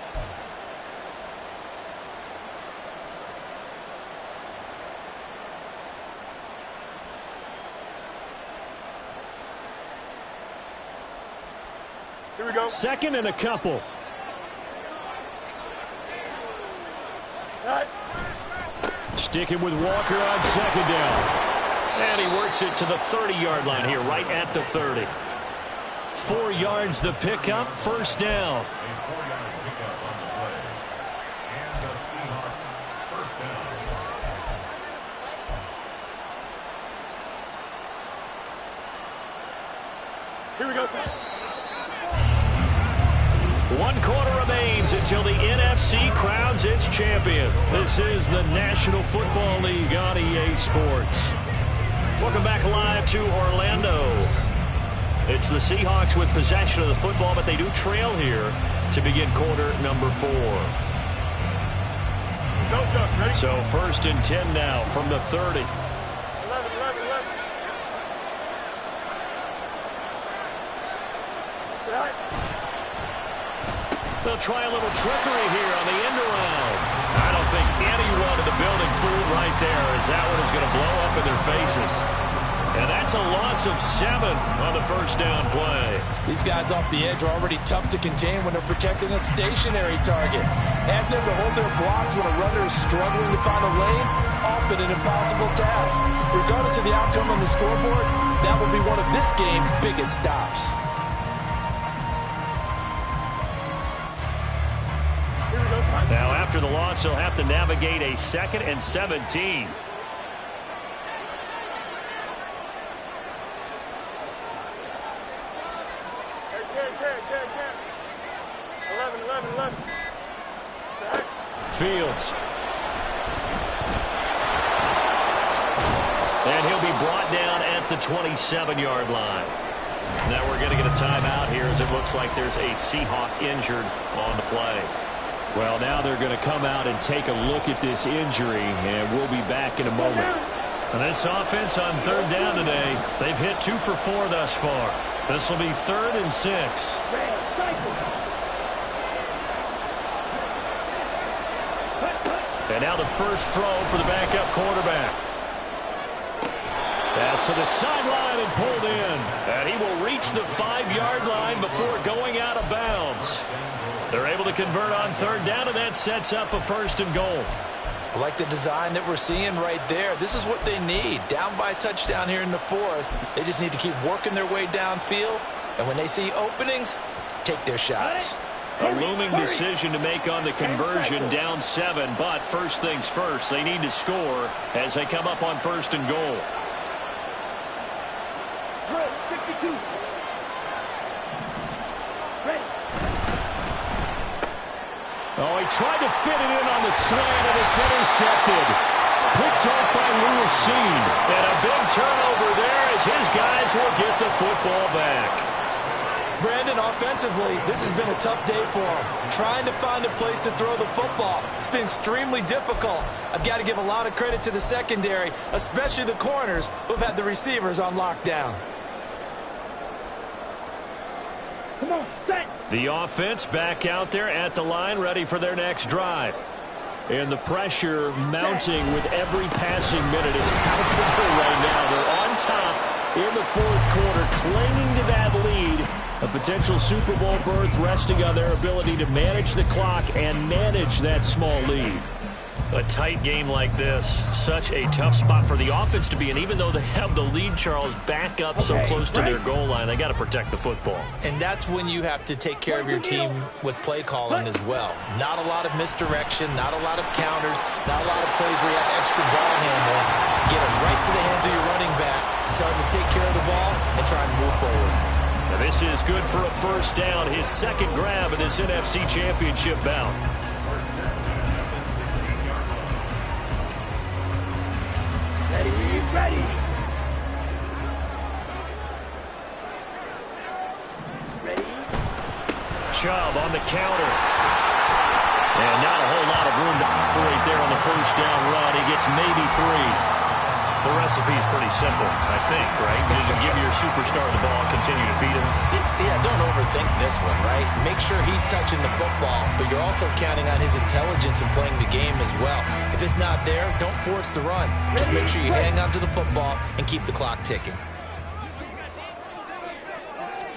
Speaker 3: Here we go.
Speaker 2: 2nd and a couple.
Speaker 3: Right.
Speaker 2: Sticking with Walker on 2nd down. And he works it to the 30-yard line here, right at the 30. 4 yards the pickup, 1st down.
Speaker 3: Here we go, son.
Speaker 2: 1 quarter remains until the NFC crowns its champion. This is the National Football League on EA Sports. Welcome back live to Orlando. It's the Seahawks with possession of the football, but they do trail here to begin quarter number 4.
Speaker 3: Go, Chuck. Ready?
Speaker 2: So 1st and 10 now from the 30.
Speaker 3: 11. Right.
Speaker 2: They'll try a little trickery here on the end around. I don't think anyone in the building fooled right there, as that one is going to blow up in their faces. And that's a loss of 7 on the first down play.
Speaker 6: These guys off the edge are already tough to contain when they're protecting a stationary target. Asking them to hold their blocks when a runner is struggling to find a lane, often an impossible task. Regardless of the outcome on the scoreboard, that will be one of this game's biggest stops.
Speaker 2: Now, after the loss, they'll have to navigate a 2nd and 17. Fields. And he'll be brought down at the 27-yard line. Now we're going to get a timeout here, as it looks like there's a Seahawk injured on the play. Well, now they're going to come out and take a look at this injury, and we'll be back in a moment. And this offense on 3rd down today, they've hit 2 for 4 thus far. This will be 3rd and 6. And now the first throw for the backup quarterback. Pass to the sideline and pulled in. And he will reach the 5-yard line before going out of bounds. They're able to convert on 3rd down, and that sets up a 1st and goal.
Speaker 6: I like the design that we're seeing right there. This is what they need. Down by a touchdown here in the 4th. They just need to keep working their way downfield. And when they see openings, take their shots.
Speaker 2: A looming decision to make on the conversion, down 7. But first things first, they need to score as they come up on 1st and goal. Oh, he tried to fit it in on the slant, and it's intercepted. Picked off by Lewis-Seen. And a big turnover there as his guys will get the football back.
Speaker 6: Brandon, offensively, this has been a tough day for him. Trying to find a place to throw the football. It's been extremely difficult. I've got to give a lot of credit to the secondary, especially the corners who've had the receivers on lockdown.
Speaker 5: Come on, set.
Speaker 2: The offense back out there at the line, ready for their next drive. And the pressure mounting with every passing minute is palpable right now. They're on top in the 4th quarter, clinging to that lead. A potential Super Bowl berth resting on their ability to manage the clock and manage that small lead. A tight game like this, such a tough spot for the offense to be in. Even though they have the lead, Charles, back up so close to their goal line, they got to protect the football.
Speaker 6: And that's when you have to take care of your team with play calling as well. Not a lot of misdirection, not a lot of counters, not a lot of plays where you have extra ball handling. Get them right to the hands of your running back, tell them to take care of the ball, and try and move forward.
Speaker 2: Now this is good for a 1st down, his 2nd grab of this NFC Championship bout.
Speaker 5: Ready.
Speaker 2: Chubb on the counter. And not a whole lot of room to operate there on the 1st down run. He gets maybe 3. The recipe's pretty simple, I think, right? You just give your superstar the ball, continue to feed him.
Speaker 6: Yeah, don't overthink this one, right? Make sure he's touching the football, but you're also counting on his intelligence in playing the game as well. If it's not there, don't force the run. Just make sure you hang on to the football and keep the clock ticking.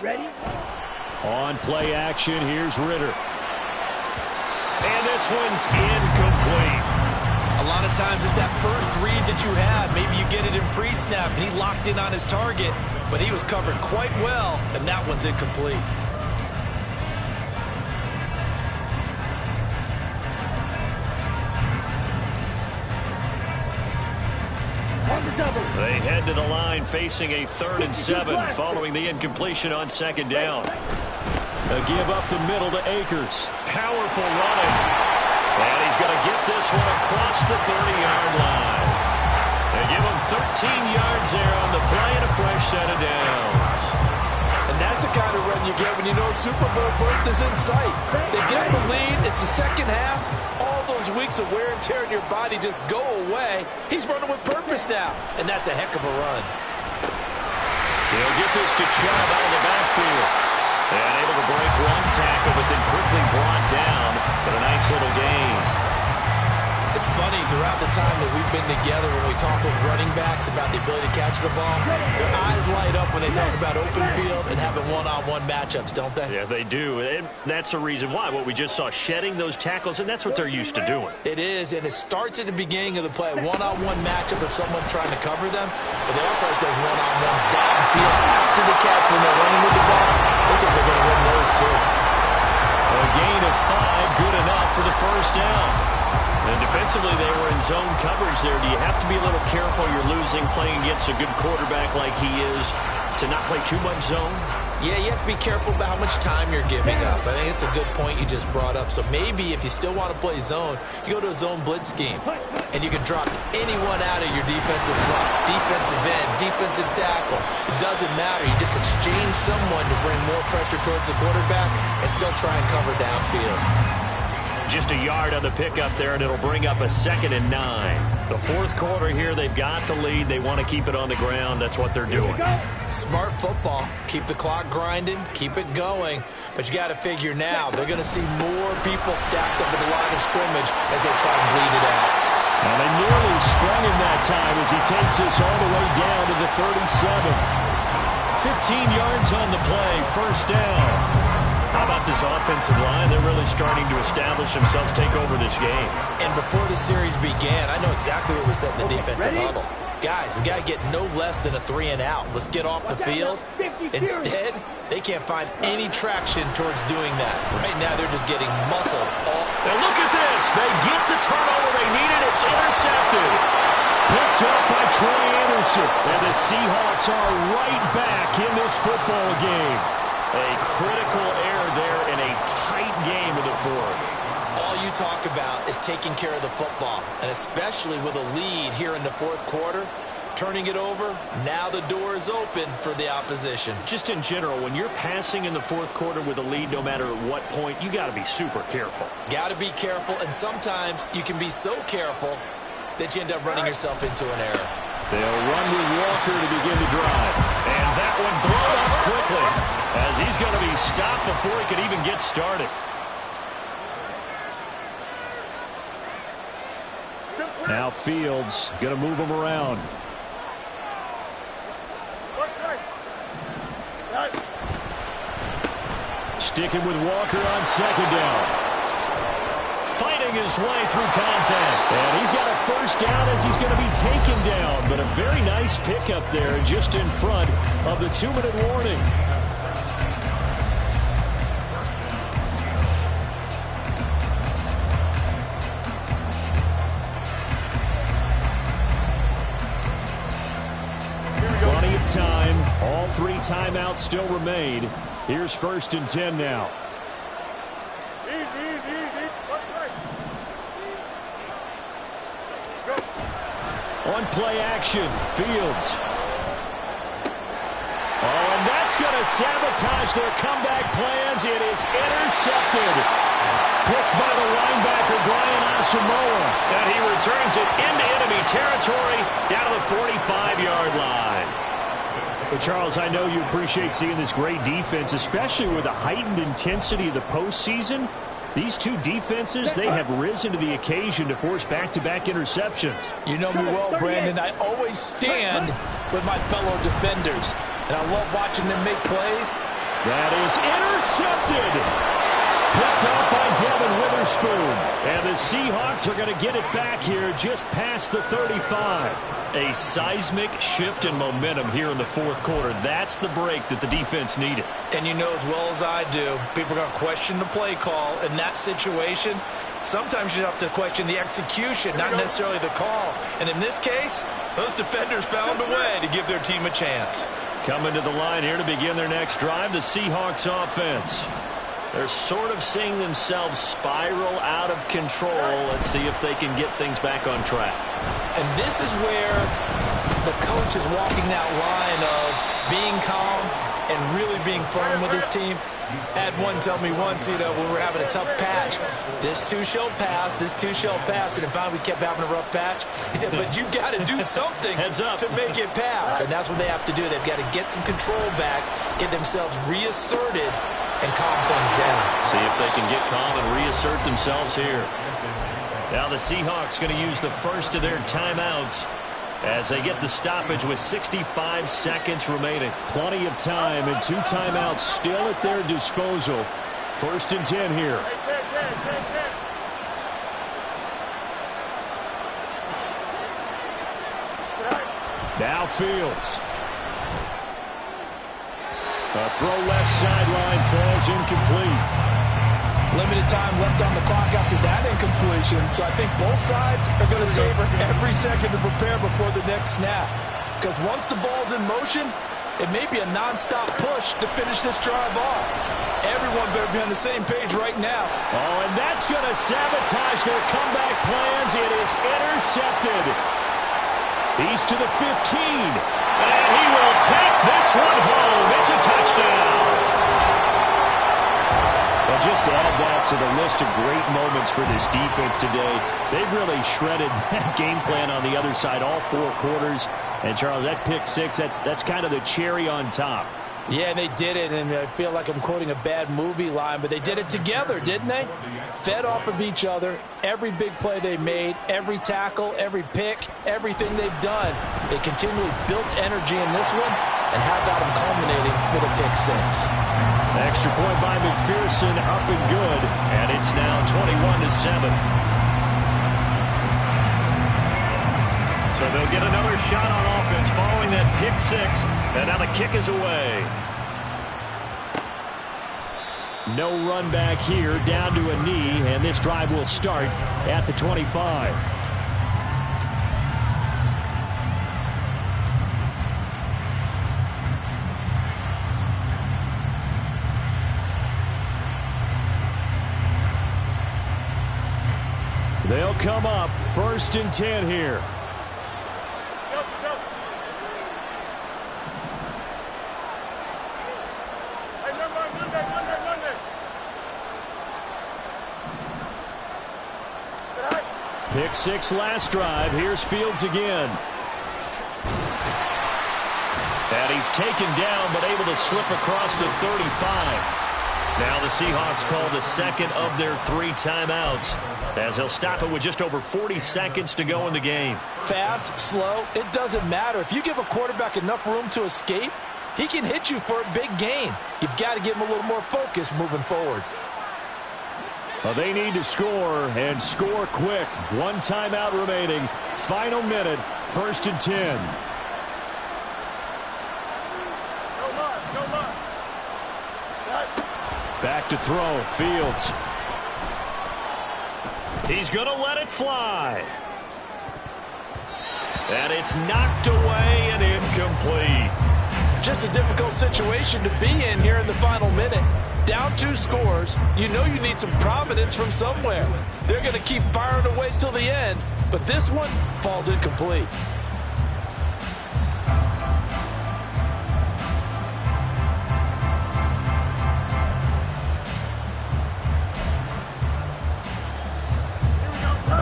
Speaker 5: Ready?
Speaker 2: On play action, here's Ritter. And this one's incomplete.
Speaker 6: A lot of times it's that first read that you have. Maybe you get it in pre-snap, and he locked in on his target, but he was covered quite well, and that one's incomplete.
Speaker 2: They head to the line facing a 3rd and 7 following the incompletion on 2nd down. A give up the middle to Akers. Powerful running. And he's going to get this one across the 30-yard line. They give him 13 yards there on the play and a fresh set of downs.
Speaker 6: And that's the kind of run you get when you know Super Bowl berth is in sight. They get the lead. It's the 2nd half. All those weeks of wear and tear in your body just go away. He's running with purpose now, and that's a heck of a run.
Speaker 2: He'll get this to Chubb out of the backfield. And able to break one tackle, but then quickly brought down. But a nice little gain.
Speaker 6: funny, throughout the time that we've been together, when we talk with running backs about the ability to catch the ball, their eyes light up when they talk about open field and having one-on-one matchups, don't they?
Speaker 2: Yeah, they do. And that's the reason why. What we just saw, shedding those tackles, and that's what they're used to doing.
Speaker 6: It is, and it starts at the beginning of the play, one-on-one matchup if someone's trying to cover them, but they also like those one-on-ones downfield after the catch when they're running with the ball. They think they're going to win those too.
Speaker 2: A gain of 5, good enough for the first down. And defensively, they were in zone coverage there. Do you have to be a little careful? You're losing, playing against a good quarterback like he is, to not play too much zone?
Speaker 6: Yeah, you have to be careful about how much time you're giving up. I think it's a good point you just brought up. So maybe if you still want to play zone, you go to a zone blitz scheme, and you can drop anyone out of your defensive front, defensive end, defensive tackle. It doesn't matter. You just exchange someone to bring more pressure towards the quarterback and still try and cover downfield.
Speaker 2: Just a yard on the pickup there, and it'll bring up a 2nd and 9. The fourth quarter here, they've got the lead. They want to keep it on the ground. That's what they're doing.
Speaker 6: Smart football. Keep the clock grinding. Keep it going. But you got to figure now, they're going to see more people stacked up at the line of scrimmage as they try and bleed it out.
Speaker 2: And they nearly sprung him that time as he takes this all the way down to the 37. 15 yards on the play. First down. How about this offensive line? They're really starting to establish themselves, take over this game.
Speaker 6: And before the series began, I know exactly what was said in the defensive huddle. Guys, we got to get no less than a 3-and-out. Let's get off the field. Instead, they can't find any traction towards doing that. Right now, they're just getting muscled.
Speaker 2: And look at this. They get the turnover they needed. It's intercepted. Picked up by Troy Anderson. And the Seahawks are right back in this football game. A critical error there in a tight game in the fourth.
Speaker 6: All you talk about is taking care of the football, and especially with a lead here in the fourth quarter, turning it over, now the door is open for the opposition.
Speaker 2: Just in general, when you're passing in the fourth quarter with a lead, no matter at what point, you got to be super careful.
Speaker 6: Got to be careful, and sometimes you can be so careful that you end up running yourself into an error.
Speaker 2: They'll run with Walker to begin the drive. And that one blown up quickly as he's going to be stopped before he could even get started. Now Fields going to move him around. Sticking with Walker on second down. Fighting his way through contact. And he's got a first down as he's going to be taken down. But a very nice pickup there just in front of the 2-minute warning. Plenty of time. All 3 timeouts still remain. Here's 1st and 10 now. On play action, Fields. Oh, and that's going to sabotage their comeback plans. It is intercepted. Picked by the linebacker, Brian Asamoah. And he returns it into enemy territory down to the 45-yard line. Well, Charles, I know you appreciate seeing this great defense, especially with the heightened intensity of the postseason. These two defenses, they have risen to the occasion to force back-to-back interceptions.
Speaker 6: You know me well, Brandon. I always stand with my fellow defenders, and I love watching them make plays.
Speaker 2: That is intercepted. Picked up by Devin Witherspoon. And the Seahawks are going to get it back here just past the 35. A seismic shift in momentum here in the fourth quarter. That's the break that the defense needed.
Speaker 6: And you know as well as I do, people are going to question the play call in that situation. Sometimes you have to question the execution, not necessarily the call. And in this case, those defenders found a way to give their team a chance.
Speaker 2: Coming to the line here to begin their next drive, the Seahawks offense. They're sort of seeing themselves spiral out of control. Let's see if they can get things back on track.
Speaker 6: And this is where the coach is walking that line of being calm and really being firm with his team. Had one tell me once, when we were having a tough patch, this too shall pass, this too shall pass. And finally we kept having a rough patch. He said, but you got to do something
Speaker 2: Heads up.
Speaker 6: to make it pass. And that's what they have to do. They've got to get some control back, get themselves reasserted, and calm things down.
Speaker 2: See if they can get calm and reassert themselves here. Now the Seahawks going to use the first of their timeouts as they get the stoppage with 65 seconds remaining. Plenty of time and 2 timeouts still at their disposal. 1st and 10 here. Now Fields. A throw left sideline falls incomplete.
Speaker 6: Limited time left on the clock after that incompletion, so I think both sides are going to savor every second to prepare before the next snap. Because once the ball's in motion, it may be a nonstop push to finish this drive off. Everyone better be on the same page right now.
Speaker 2: Oh, and that's going to sabotage their comeback plans. It is intercepted. He's to the 15. And he will take this one home. It's a touchdown. Well, just to add that to the list of great moments for this defense today, they've really shredded that game plan on the other side all 4 quarters. And, Charles, that pick 6, that's kind of the cherry on top.
Speaker 6: Yeah, they did it, and I feel like I'm quoting a bad movie line, but they did it together, didn't they? Fed off of each other, every big play they made, every tackle, every pick, everything they've done. They continually built energy in this one, and how about them culminating with a pick 6?
Speaker 2: Extra point by McPherson, up and good, and it's now 21-7. So they'll get another shot on offense following that pick 6, and now the kick is away. No run back here, down to a knee, and this drive will start at the 25. They'll come up 1st and 10 here. Pick 6 last drive. Here's Fields again. And he's taken down but able to slip across the 35. Now the Seahawks call the second of their 3 timeouts as they'll stop it with just over 40 seconds to go in the game.
Speaker 6: Fast, slow, it doesn't matter. If you give a quarterback enough room to escape, he can hit you for a big gain. You've got to give him a little more focus moving forward.
Speaker 2: Well, they need to score, and score quick. 1 timeout remaining. Final minute, 1st and 10. Back to throw, Fields. He's going to let it fly. And it's knocked away and incomplete.
Speaker 6: Just a difficult situation to be in here in the final minute. Down 2 scores, you know you need some providence from somewhere. They're going to keep firing away till the end, but this one falls incomplete.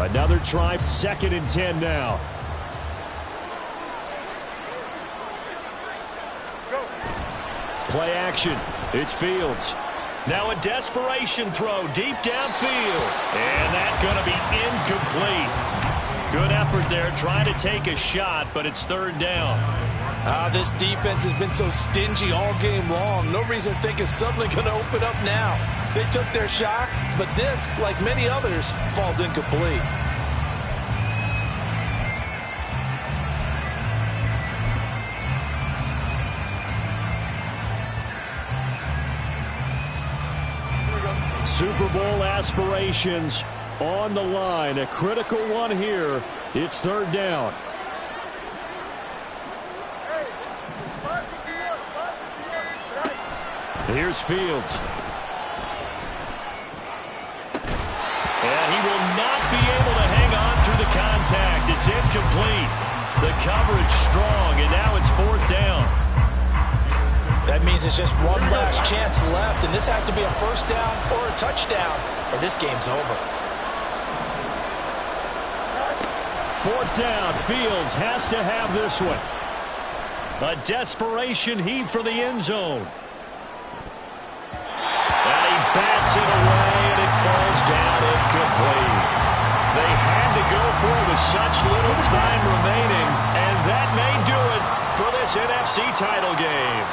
Speaker 2: Another try, 2nd and 10 now. Play action. It's Fields. Now a desperation throw deep downfield. And that's going to be incomplete. Good effort there trying to take a shot, but it's 3rd down.
Speaker 6: This defense has been so stingy all game long. No reason to think it's suddenly going to open up now. They took their shot, but this, like many others, falls incomplete.
Speaker 2: Super Bowl aspirations on the line. A critical one here. It's 3rd down. Here's Fields. And he will not be able to hang on through the contact. It's incomplete. The coverage strong, and now it's 4th down.
Speaker 6: That means it's just one last chance left, and this has to be a 1st down or a touchdown, or this game's over.
Speaker 2: 4th down. Fields has to have this one. A desperation heave for the end zone. And he bats it away, and it falls down incomplete. They go for with such little time remaining, and that may do it for this NFC title game.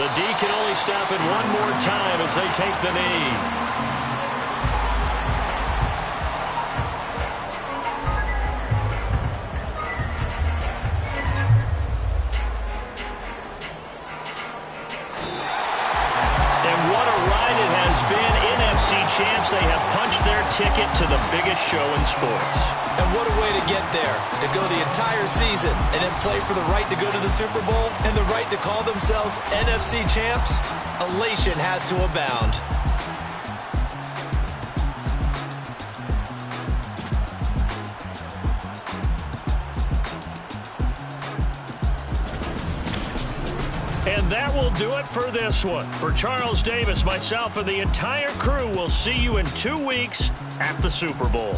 Speaker 2: The D can only stop it one more time as they take the knee. Champs, they have punched their ticket to the biggest show in sports.
Speaker 6: And what a way to get there, to go the entire season and then play for the right to go to the Super Bowl and the right to call themselves NFC champs. Elation has to abound.
Speaker 2: And that will do it for this one. For Charles Davis, myself, and the entire crew, we'll see you in 2 weeks at the Super Bowl.